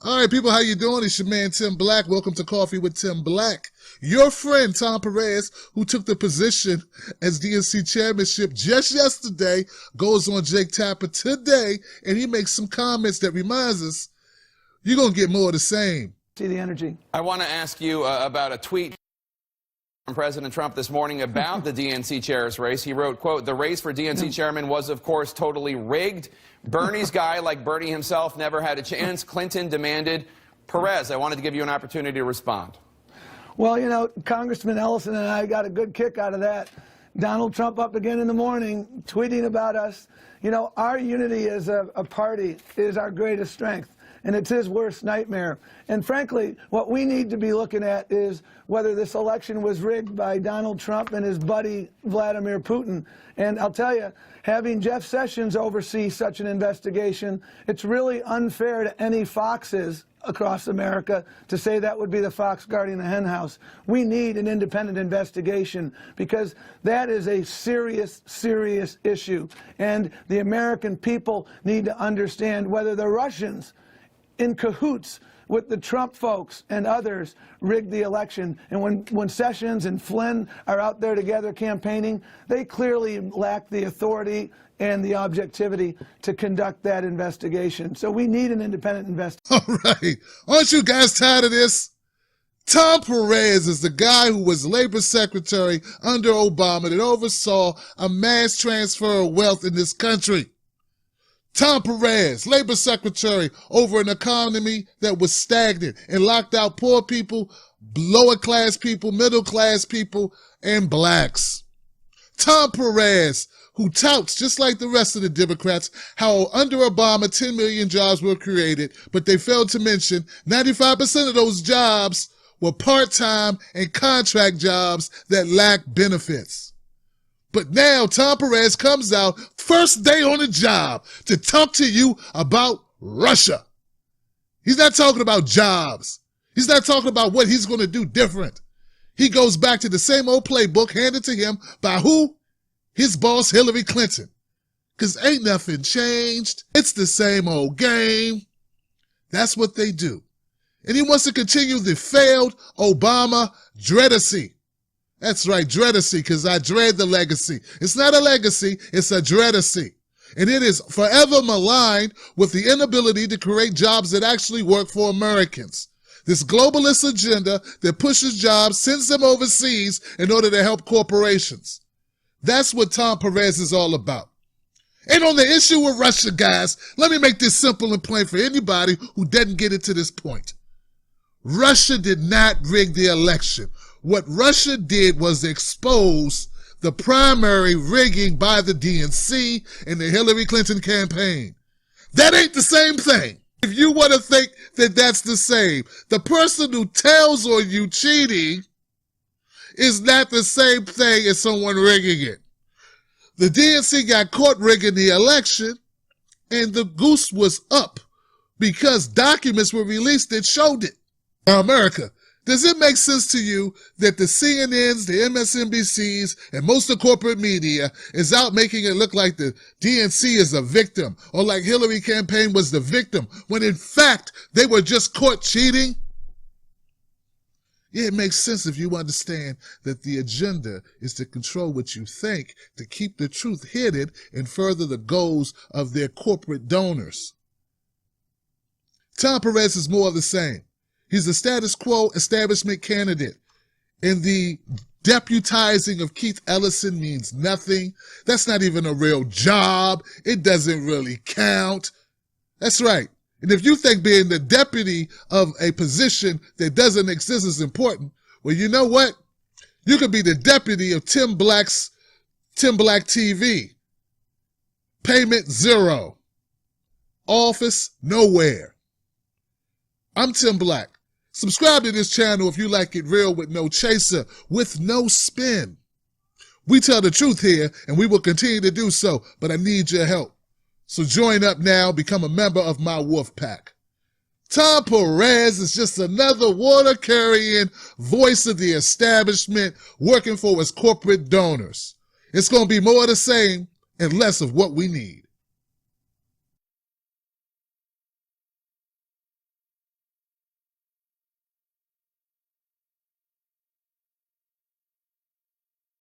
All right, people, how you doing? It's your man, Tim Black. Welcome to Coffee with Tim Black. Your friend, Tom Perez, who took the position as DNC chairmanship just yesterday, goes on Jake Tapper today, and he makes some comments that reminds us you're going to get more of the same. See the energy. I want to ask you about a tweet from President Trump this morning about the DNC chair's race. He wrote, quote, "The race for DNC chairman was, of course, totally rigged. Bernie's guy, like Bernie himself, never had a chance. Clinton demanded." Perez, I wanted to give you an opportunity to respond. Well, you know, Congressman Ellison and I got a good kick out of that. Donald Trump up again in the morning, tweeting about us. You know, our unity as a party is our greatest strength, and it's his worst nightmare. And frankly, what we need to be looking at is whether this election was rigged by Donald Trump and his buddy Vladimir Putin. And I'll tell you, having Jeff Sessions oversee such an investigation, it's really unfair to any foxes across America to say that would be the fox guarding the hen house. We need an independent investigation because that is a serious, serious issue. And the American people need to understand whether the Russians, in cahoots with the Trump folks and others, rigged the election. And when Sessions and Flynn are out there together campaigning, they clearly lack the authority and the objectivity to conduct that investigation. So we need an independent investigation. All right. Aren't you guys tired of this? Tom Perez is the guy who was labor secretary under Obama that oversaw a mass transfer of wealth in this country. Tom Perez, labor secretary over an economy that was stagnant and locked out poor people, lower class people, middle class people, and blacks. Tom Perez, who touts, just like the rest of the Democrats, how under Obama 10 million jobs were created, but they failed to mention 95% of those jobs were part-time and contract jobs that lacked benefits. But now Tom Perez comes out, first day on the job, to talk to you about Russia. He's not talking about jobs. He's not talking about what he's going to do different. He goes back to the same old playbook handed to him by who? His boss, Hillary Clinton. Because ain't nothing changed. It's the same old game. That's what they do. And he wants to continue the failed Obama dreadacy. That's right, dreadacy, because I dread the legacy. It's not a legacy, it's a dreadacy. And it is forever maligned with the inability to create jobs that actually work for Americans. This globalist agenda that pushes jobs, sends them overseas in order to help corporations. That's what Tom Perez is all about. And on the issue with Russia, guys, let me make this simple and plain for anybody who doesn't get it to this point. Russia did not rig the election. What Russia did was expose the primary rigging by the DNC and the Hillary Clinton campaign. That ain't the same thing. If you want to think that that's the same, the person who tells on you cheating is not the same thing as someone rigging it. The DNC got caught rigging the election, and the goose was up because documents were released that showed it. Now, America, does it make sense to you that the CNNs, the MSNBCs, and most of the corporate media is out making it look like the DNC is a victim or like Hillary campaign was the victim when in fact they were just caught cheating? Yeah, it makes sense if you understand that the agenda is to control what you think, to keep the truth hidden and further the goals of their corporate donors. Tom Perez is more of the same. He's a status quo establishment candidate. And the deputizing of Keith Ellison means nothing. That's not even a real job. It doesn't really count. That's right. And if you think being the deputy of a position that doesn't exist is important, well, you know what? You could be the deputy of Tim Black TV. Payment zero. Office nowhere. I'm Tim Black. Subscribe to this channel if you like it real with no chaser, with no spin. We tell the truth here, and we will continue to do so, but I need your help. So join up now, become a member of my wolf pack. Tom Perez is just another water-carrying voice of the establishment working for his corporate donors. It's going to be more of the same and less of what we need.